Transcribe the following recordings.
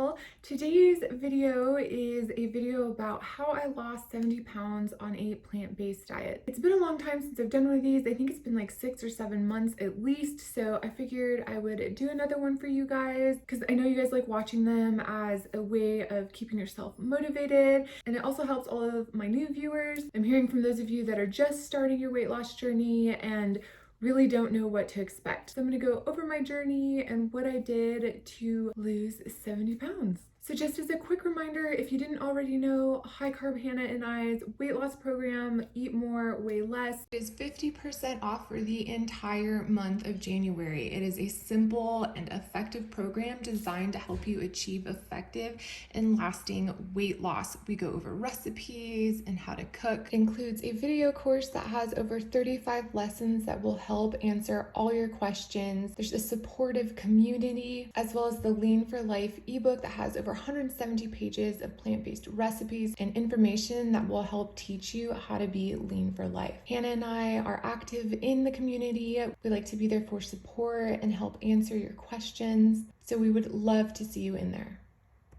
channel. Today's video is a video about how I lost 70 pounds on a plant-based diet. It's been a long time since I've done one of these. I think it's been like 6 or 7 months at least, so I figured I would do another one for you guys because I know you guys like watching them as a way of keeping yourself motivated, and it also helps all of my new viewers. I'm hearing from those of you that are just starting your weight loss journey and really don't know what to expect. So I'm gonna go over my journey and what I did to lose 70 pounds. So just as a quick reminder, if you didn't already know, High Carb Hannah and I's weight loss program, Eat More, Weigh Less, is 50% off for the entire month of January. It is a simple and effective program designed to help you achieve effective and lasting weight loss. We go over recipes and how to cook. It includes a video course that has over 35 lessons that will help answer all your questions. There's a supportive community, as well as the Lean for Life ebook that has over 170 pages of plant-based recipes and information that will help teach you how to be lean for life. Hannah and I are active in the community. We like to be there for support and help answer your questions. So we would love to see you in there.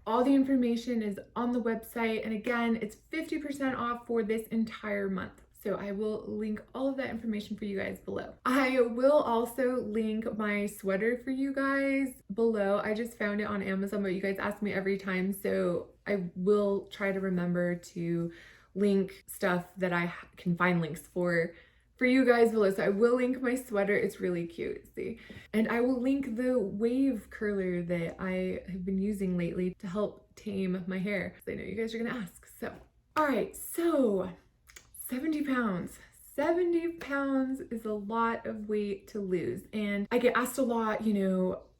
All the information is on the website. And again, it's 50% off for this entire month. So I will link all of that information for you guys below. I will also link my sweater for you guys below. I just found it on Amazon, but you guys ask me every time. So I will try to remember to link stuff that I can find links for you guys below. So I will link my sweater. It's really cute, see? And I will link the wave curler that I have been using lately to help tame my hair. I know you guys are gonna ask. So, all right, so 70 pounds. 70 pounds is a lot of weight to lose. And I get asked a lot,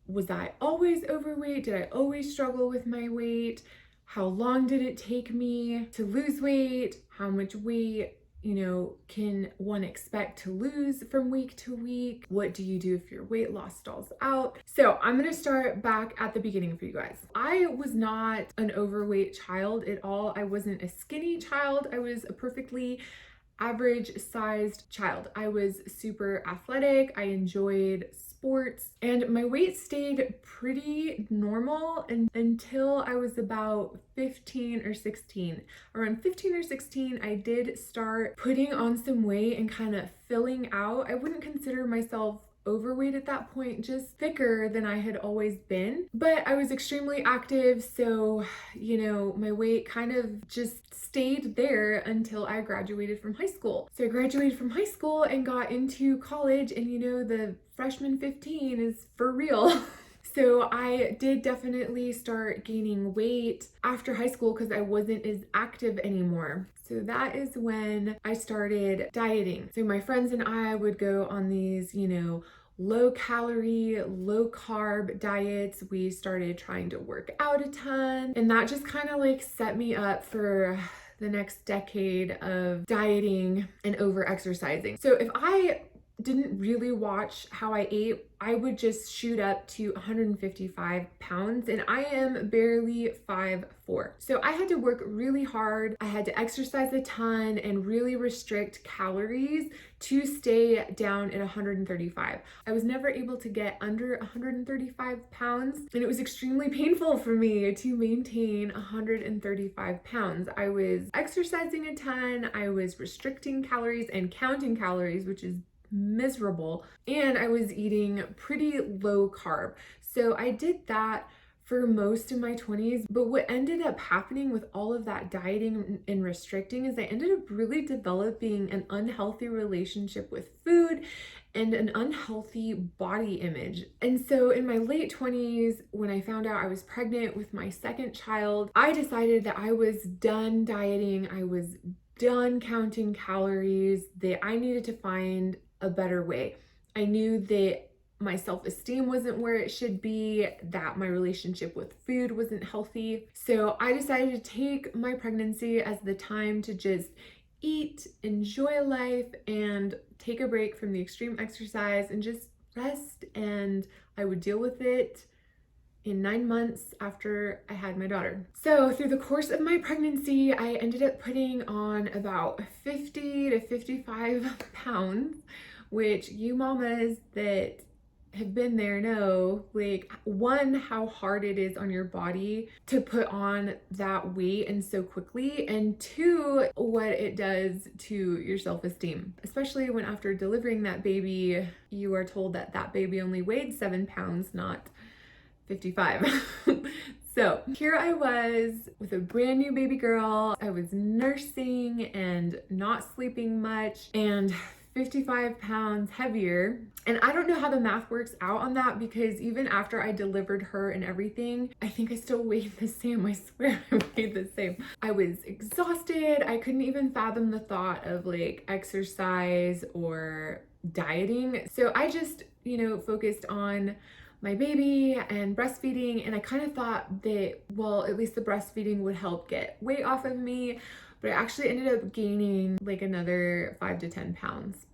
was I always overweight? Did I always struggle with my weight? How long did it take me to lose weight? How much weight, can one expect to lose from week to week? What do you do if your weight loss stalls out? So I'm gonna start back at the beginning for you guys. I was not an overweight child at all. I wasn't a skinny child. I was a perfectly average sized child. I was super athletic. I enjoyed sports, and my weight stayed pretty normal until I was about 15 or 16. Around 15 or 16, I did start putting on some weight and kind of filling out. I wouldn't consider myself overweight at that point, just thicker than I had always been. But I was extremely active, so, my weight kind of just stayed there until I graduated from high school. So I graduated from high school and got into college, and the freshman 15 is for real. So I did definitely start gaining weight after high school because I wasn't as active anymore. So that is when I started dieting. So my friends and I would go on these, low calorie, low carb diets. We started trying to work out a ton, and that just kind of set me up for the next decade of dieting and over exercising. So if I didn't really watch how I ate, I would just shoot up to 155 pounds, and I am barely 5'4". So I had to work really hard. I had to exercise a ton and really restrict calories to stay down at 135. I was never able to get under 135 pounds, and it was extremely painful for me to maintain 135 pounds. I was exercising a ton, I was restricting calories and counting calories, which is miserable, and I was eating pretty low carb. So I did that for most of my 20s, but what ended up happening with all of that dieting and restricting is I ended up really developing an unhealthy relationship with food and an unhealthy body image. And so in my late 20s, when I found out I was pregnant with my second child, I decided that I was done dieting. I was done counting calories, that I needed to find a better way. I knew that my self-esteem wasn't where it should be, that my relationship with food wasn't healthy. So I decided to take my pregnancy as the time to just eat, enjoy life, and take a break from the extreme exercise and just rest, and I would deal with it in 9 months after I had my daughter. So through the course of my pregnancy, I ended up putting on about 50 to 55 pounds, which you mamas that have been there know, like, one, how hard it is on your body to put on that weight and so quickly, and two, what it does to your self-esteem, especially when after delivering that baby, you are told that that baby only weighed 7 pounds, not 55. So here I was with a brand new baby girl. I was nursing and not sleeping much and 55 pounds heavier. And I don't know how the math works out on that, because even after I delivered her and everything, I think I still weighed the same. I swear I weighed the same. I was exhausted. I couldn't even fathom the thought of like exercise or dieting. So I just, focused on my baby and breastfeeding, and I kind of thought that, well, at least the breastfeeding would help get weight off of me, but I actually ended up gaining like another 5 to 10 pounds,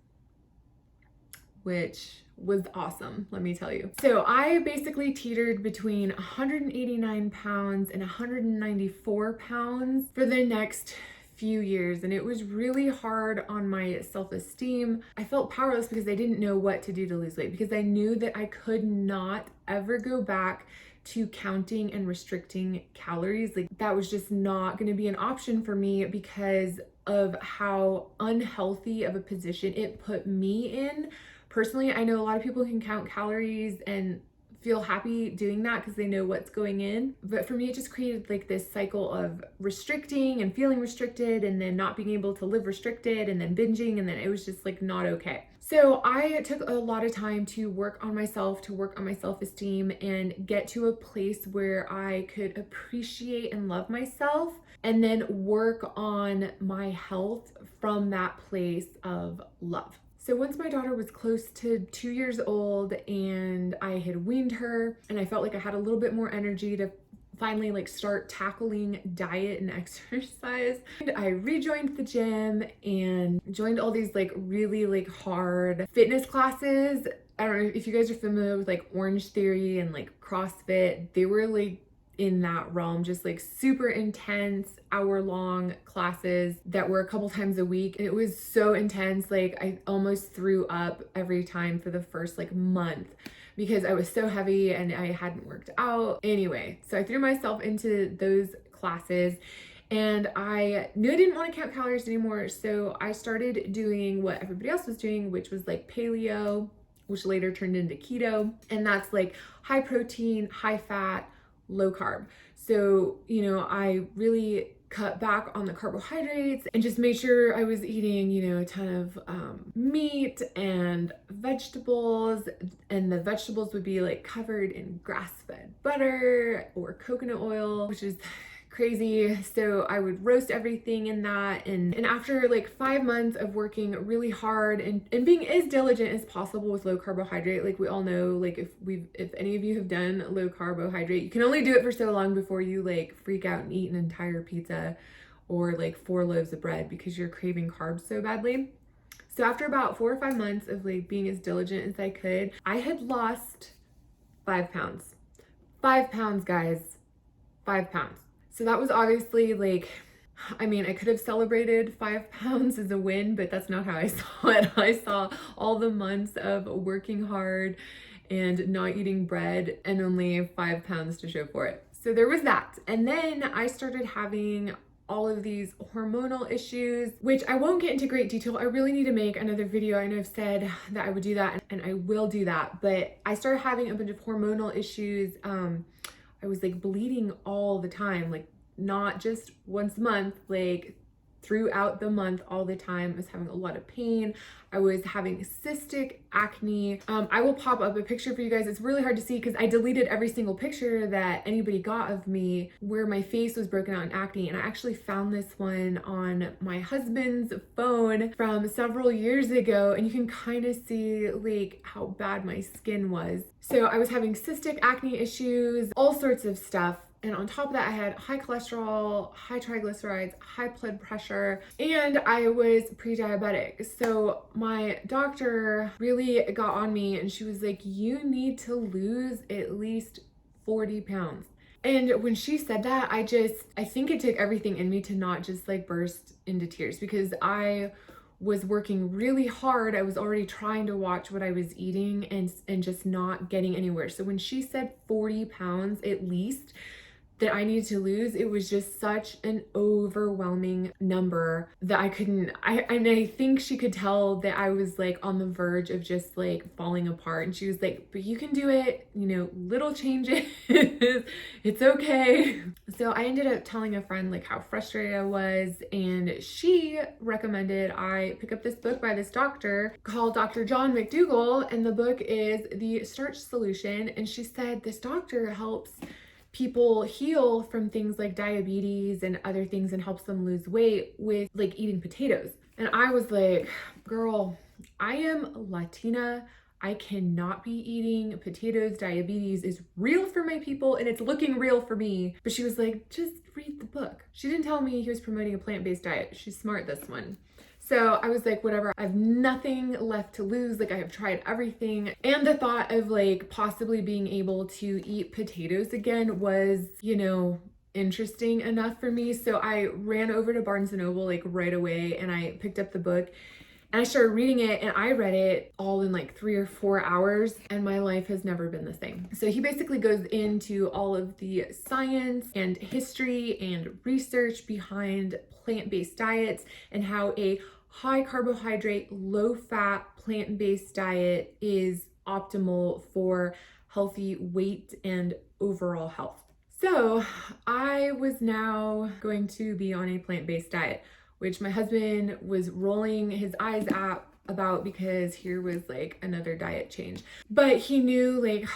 which was awesome, let me tell you. So I basically teetered between 189 pounds and 194 pounds for the next few years, and it was really hard on my self-esteem. I felt powerless because I didn't know what to do to lose weight, because I knew that I could not ever go back to counting and restricting calories. Like, that was just not going to be an option for me because of how unhealthy of a position it put me in. Personally, I know a lot of people can count calories and feel happy doing that because they know what's going in. But for me, it just created like this cycle of restricting and feeling restricted and then not being able to live restricted and then binging, and then it was just like not okay. So I took a lot of time to work on myself, to work on my self-esteem and get to a place where I could appreciate and love myself, and then work on my health from that place of love. So once my daughter was close to 2 years old and I had weaned her and I felt like I had a little bit more energy to finally like start tackling diet and exercise, I rejoined the gym and joined all these like really like hard fitness classes. I don't know if you guys are familiar with like Orange Theory and like CrossFit. They were like in that realm, just like super intense hour-long classes that were a couple times a week. And it was so intense, like I almost threw up every time for the first like month because I was so heavy and I hadn't worked out. Anyway, so I threw myself into those classes and I knew I didn't want to count calories anymore. So I started doing what everybody else was doing, which was like paleo, which later turned into keto. And that's like high protein, high fat, low carb. So, I really cut back on the carbohydrates and just made sure I was eating, a ton of meat and vegetables, and the vegetables would be like covered in grass-fed butter or coconut oil, which is crazy. So I would roast everything in that. And after like 5 months of working really hard and being as diligent as possible with low carbohydrate, like we all know, like if any of you have done low carbohydrate, you can only do it for so long before you like freak out and eat an entire pizza or like 4 loaves of bread because you're craving carbs so badly. So after about 4 or 5 months of like being as diligent as I could, I had lost 5 pounds. 5 pounds, guys. 5 pounds. So that was obviously like, I could have celebrated 5 pounds as a win, but that's not how I saw it. I saw all the months of working hard and not eating bread and only 5 pounds to show for it. So there was that. And then I started having all of these hormonal issues, which I won't get into great detail. I really need to make another video. I know I've said that I would do that and I will do that, but I started having a bunch of hormonal issues. I was like bleeding all the time, like not just once a month, like throughout the month all the time. I was having a lot of pain. I was having cystic acne. I will pop up a picture for you guys. It's really hard to see because I deleted every single picture that anybody got of me where my face was broken out in acne. And I actually found this one on my husband's phone from several years ago. And you can kind of see like how bad my skin was. So I was having cystic acne issues, all sorts of stuff. And on top of that, I had high cholesterol, high triglycerides, high blood pressure, and I was pre-diabetic. So my doctor really got on me and she was like, you need to lose at least 40 pounds. And when she said that, I think it took everything in me to not just like burst into tears, because I was working really hard. I was already trying to watch what I was eating and just not getting anywhere. So when she said 40 pounds at least that I needed to lose, it was just such an overwhelming number that I couldn't, I think she could tell that I was like on the verge of just like falling apart. And she was like, but you can do it, you know, little changes, it's okay. So I ended up telling a friend like how frustrated I was, and she recommended I pick up this book by this doctor called Dr. John Mcdougall, and the book is The Starch Solution. And she said this doctor helps people heal from things like diabetes and other things and helps them lose weight with like eating potatoes. And I was like, girl, I am Latina. I cannot be eating potatoes. Diabetes is real for my people and it's looking real for me. But she was like, just read the book. She didn't tell me he was promoting a plant-based diet. She's smart, this one. So I was like, whatever, I have nothing left to lose. Like I have tried everything. And the thought of like possibly being able to eat potatoes again was, you know, interesting enough for me. So I ran over to Barnes & Noble like right away and I picked up the book and I started reading it, and I read it all in like 3 or 4 hours, and my life has never been the same. So he basically goes into all of the science and history and research behind plant-based diets and how a high carbohydrate, low fat, plant-based diet is optimal for healthy weight and overall health. So I was now going to be on a plant-based diet, which my husband was rolling his eyes at about because here was like another diet change. But he knew like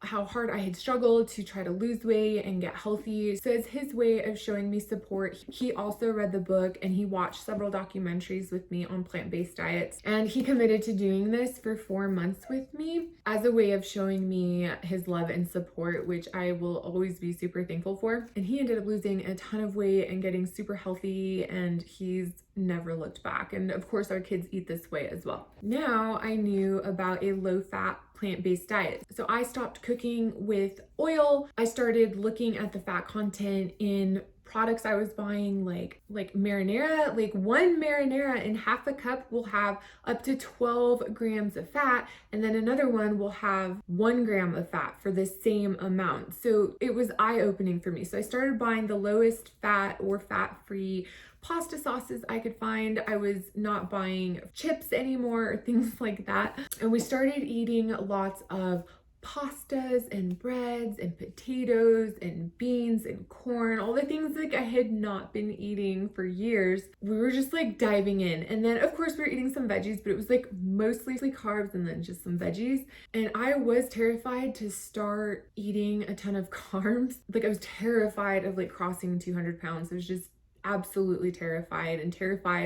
how hard I had struggled to try to lose weight and get healthy. So as his way of showing me support, he also read the book and he watched several documentaries with me on plant-based diets. And he committed to doing this for 4 months with me as a way of showing me his love and support, which I will always be super thankful for. And he ended up losing a ton of weight and getting super healthy, and he's never looked back. And of course our kids eat this way as well. Now I knew about a low-fat plant-based diet. So I stopped cooking with oil. I started looking at the fat content in products I was buying, like marinara. Like one marinara in half a cup will have up to 12 grams of fat, and then another one will have 1 gram of fat for the same amount. So it was eye-opening for me. So I started buying the lowest fat or fat-free pasta sauces I could find. I was not buying chips anymore or things like that. And we started eating lots of pastas and breads and potatoes and beans and corn, all the things like I had not been eating for years. We were just like diving in. And then of course we were eating some veggies, but it was like mostly carbs and then just some veggies. And I was terrified to start eating a ton of carbs. Like I was terrified of like crossing 200 pounds. It was just absolutely terrified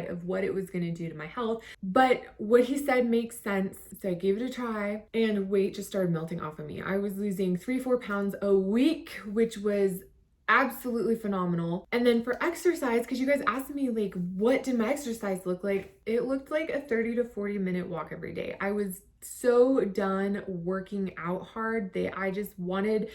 of what it was going to do to my health. But what he said makes sense. So I gave it a try and weight just started melting off of me. I was losing 3-4 pounds a week, which was absolutely phenomenal. And then for exercise, because you guys asked me like, what did my exercise look like? It looked like a 30 to 40 minute walk every day. I was so done working out hard that I just wanted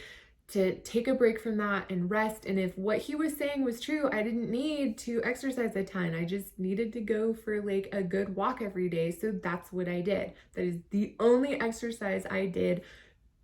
to take a break from that and rest. And if what he was saying was true, I didn't need to exercise a ton. I just needed to go for like a good walk every day. So that's what I did. That is the only exercise I did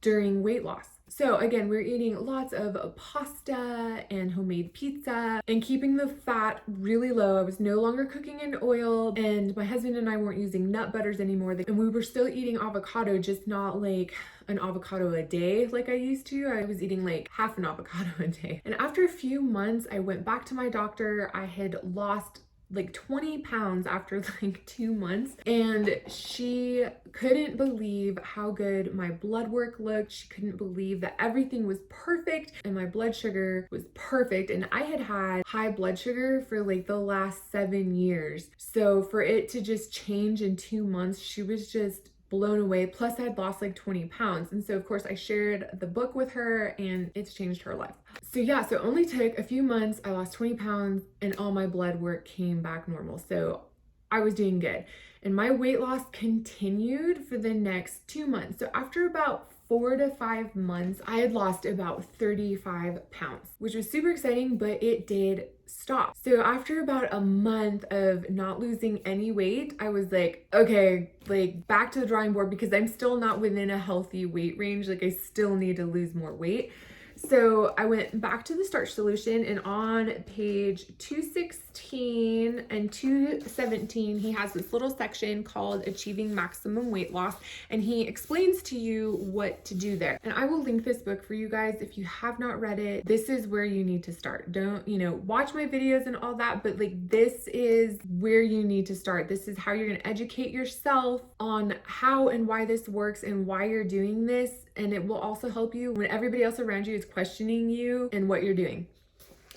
during weight loss. So again, we're eating lots of pasta and homemade pizza and keeping the fat really low. I was no longer cooking in oil, and my husband and I weren't using nut butters anymore. And we were still eating avocado, just not like an avocado a day like I used to. I was eating like half an avocado a day. And after a few months, I went back to my doctor. I had lost like 20 pounds after like 2 months, and she couldn't believe how good my blood work looked. She couldn't believe that everything was perfect and my blood sugar was perfect. And I had had high blood sugar for like the last 7 years. So for it to just change in 2 months, she was just blown away. Plus I had lost like 20 pounds. And so of course I shared the book with her and it's changed her life. So yeah, so it only took a few months. I lost 20 pounds and all my blood work came back normal. So I was doing good. And my weight loss continued for the next 2 months. So after about 4 to 5 months, I had lost about 35 pounds, which was super exciting, but it did stop. So after about a month of not losing any weight, I was like, okay, like back to the drawing board, because I'm still not within a healthy weight range. Like I still need to lose more weight. So I went back to the Starch Solution, and on page 216 and 217, he has this little section called Achieving Maximum Weight Loss, and he explains to you what to do there. And I will link this book for you guys. If you have not read it, this is where you need to start. Don't, watch my videos and all that, but like this is where you need to start. This is how you're going to educate yourself on how and why this works and why you're doing this. And it will also help you when everybody else around you is questioning you and what you're doing.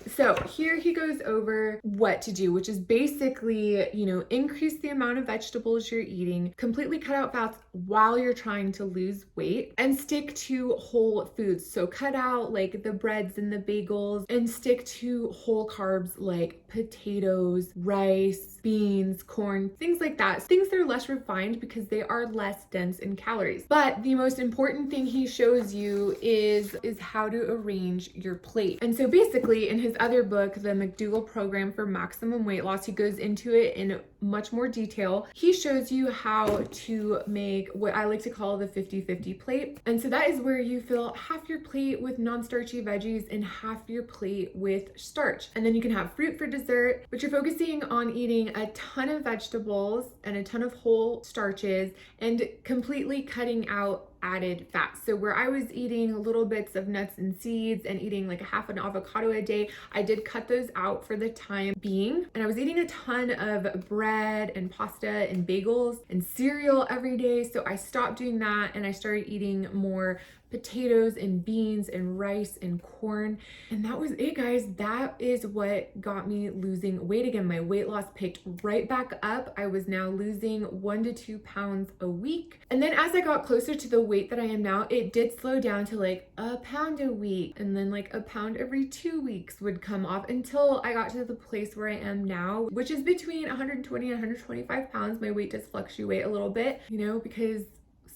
So here he goes over what to do, which is basically, increase the amount of vegetables you're eating, completely cut out fats while you're trying to lose weight, and stick to whole foods. So cut out like the breads and the bagels and stick to whole carbs like potatoes, rice, beans, corn, things like that. Things that are less refined because they are less dense in calories. But the most important thing he shows you is how to arrange your plate. And so basically in his other book, the Mcdougall Program for Maximum Weight Loss, he goes into it in much more detail. He shows you how to make what I like to call the 50-50 plate. And so that is where you fill half your plate with non-starchy veggies and half your plate with starch. And then you can have fruit for dessert, but you're focusing on eating a ton of vegetables and a ton of whole starches and completely cutting out added fats. So where I was eating little bits of nuts and seeds and eating like a half an avocado a day, I did cut those out for the time being. And I was eating a ton of bread and pasta and bagels and cereal every day. So I stopped doing that and I started eating more potatoes and beans and rice and corn. And that was it, guys. That is what got me losing weight again. My weight loss picked right back up. I was now losing 1 to 2 pounds a week. And then as I got closer to the weight that I am now, it did slow down to like a pound a week. And then like a pound every 2 weeks would come off until I got to the place where I am now, which is between 120 and 125 pounds. My weight does fluctuate a little bit, because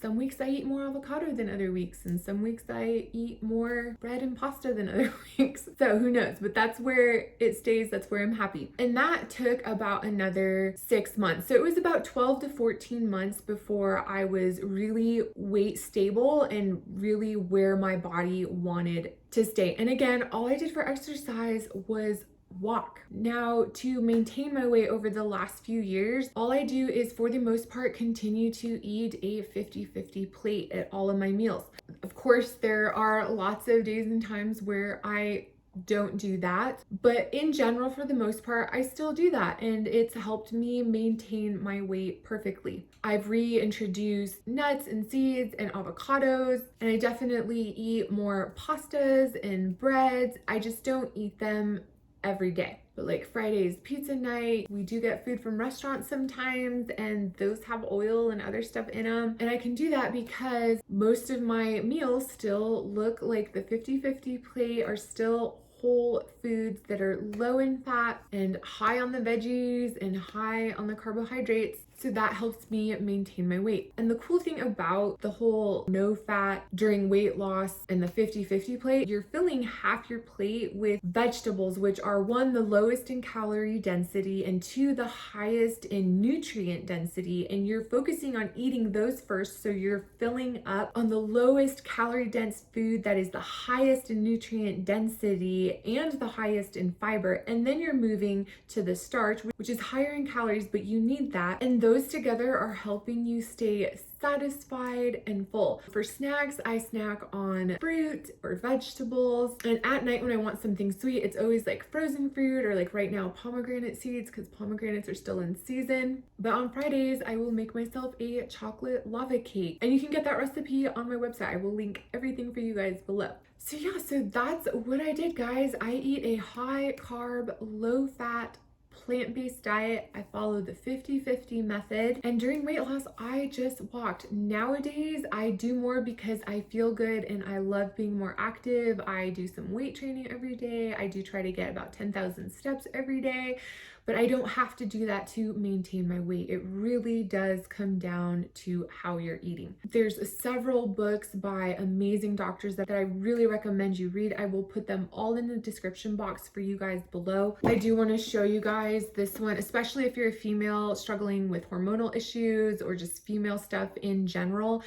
some weeks I eat more avocado than other weeks, and some weeks I eat more bread and pasta than other weeks. So who knows? But that's where it stays. That's where I'm happy. And that took about another 6 months. So it was about 12 to 14 months before I was really weight stable and really where my body wanted to stay. And again, all I did for exercise was walk. Now, to maintain my weight over the last few years, all I do is for the most part continue to eat a 50-50 plate at all of my meals. Of course, there are lots of days and times where I don't do that, but in general, for the most part, I still do that, and it's helped me maintain my weight perfectly. I've reintroduced nuts and seeds and avocados, and I definitely eat more pastas and breads. I just don't eat them every day. But like Friday's pizza night, we do get food from restaurants sometimes, and those have oil and other stuff in them. And I can do that because most of my meals still look like the 50-50 plate, are still whole foods that are low in fat and high on the veggies and high on the carbohydrates. So that helps me maintain my weight. And the cool thing about the whole no fat during weight loss and the 50-50 plate, you're filling half your plate with vegetables, which are 1, the lowest in calorie density, and 2, the highest in nutrient density. And you're focusing on eating those first. So you're filling up on the lowest calorie dense food that is the highest in nutrient density and the highest in fiber. And then you're moving to the starch, which is higher in calories, but you need that. And those together are helping you stay satisfied and full. For snacks, I snack on fruit or vegetables. And at night when I want something sweet, it's always like frozen fruit, or like right now pomegranate seeds, because pomegranates are still in season. But on Fridays, I will make myself a chocolate lava cake. And you can get that recipe on my website. I will link everything for you guys below. So yeah, so that's what I did, guys. I eat a high carb, low fat plant-based diet. I follow the 50-50 method, and during weight loss, I just walked. Nowadays, I do more because I feel good and I love being more active. I do some weight training every day. I do try to get about 10,000 steps every day, but I don't have to do that to maintain my weight. It really does come down to how you're eating. There's several books by amazing doctors that I really recommend you read. I will put them all in the description box for you guys below. I do want to show you guys this one, especially if you're a female struggling with hormonal issues or just female stuff in general.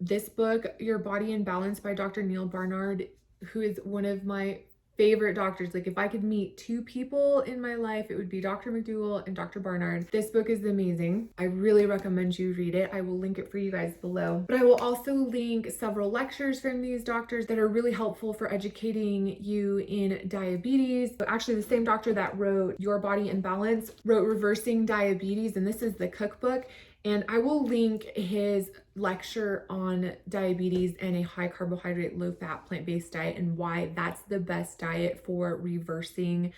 This book, Your Body in Balance by Dr. Neil Barnard, who is one of my favorite doctors. Like if I could meet two people in my life, it would be Dr. Mcdougall and Dr. Barnard. This book is amazing. I really recommend you read it. I will link it for you guys below. But I will also link several lectures from these doctors that are really helpful for educating you in diabetes. But actually the same doctor that wrote Your Body in Balance wrote Reversing Diabetes, and this is the cookbook. And I will link his lecture on diabetes and a high carbohydrate, low fat, plant-based diet and why that's the best diet for reversing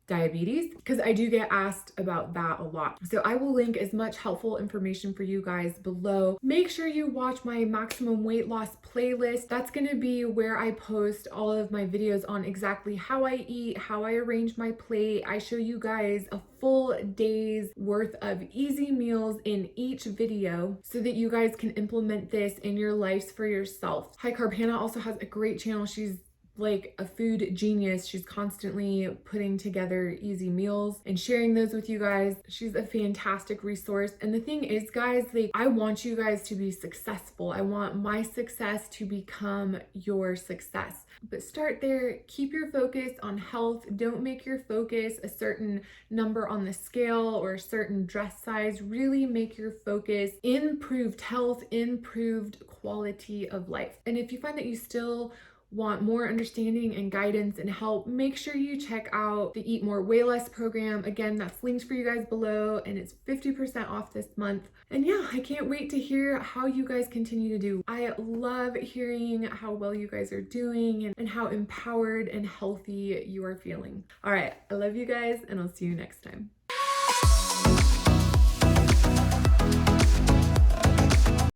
diabetes, because I do get asked about that a lot. So I will link as much helpful information for you guys below. Make sure you watch my maximum weight loss playlist. That's going to be where I post all of my videos on exactly how I eat, how I arrange my plate. I show you guys a full day's worth of easy meals in each video so that you guys can implement this in your lives for yourself. High Carb Hannah also has a great channel. She's like a food genius. She's constantly putting together easy meals and sharing those with you guys. She's a fantastic resource. And the thing is, guys, like I want you guys to be successful. I want my success to become your success. But start there. Keep your focus on health. Don't make your focus a certain number on the scale or a certain dress size. Really make your focus improved health, improved quality of life. And if you find that you still want more understanding and guidance and help, make sure you check out the Eat More Weigh Less program. Again, that's linked for you guys below, and it's 50% off this month. And yeah, I can't wait to hear how you guys continue to do. I love hearing how well you guys are doing and how empowered and healthy you are feeling. All right, I love you guys, and I'll see you next time.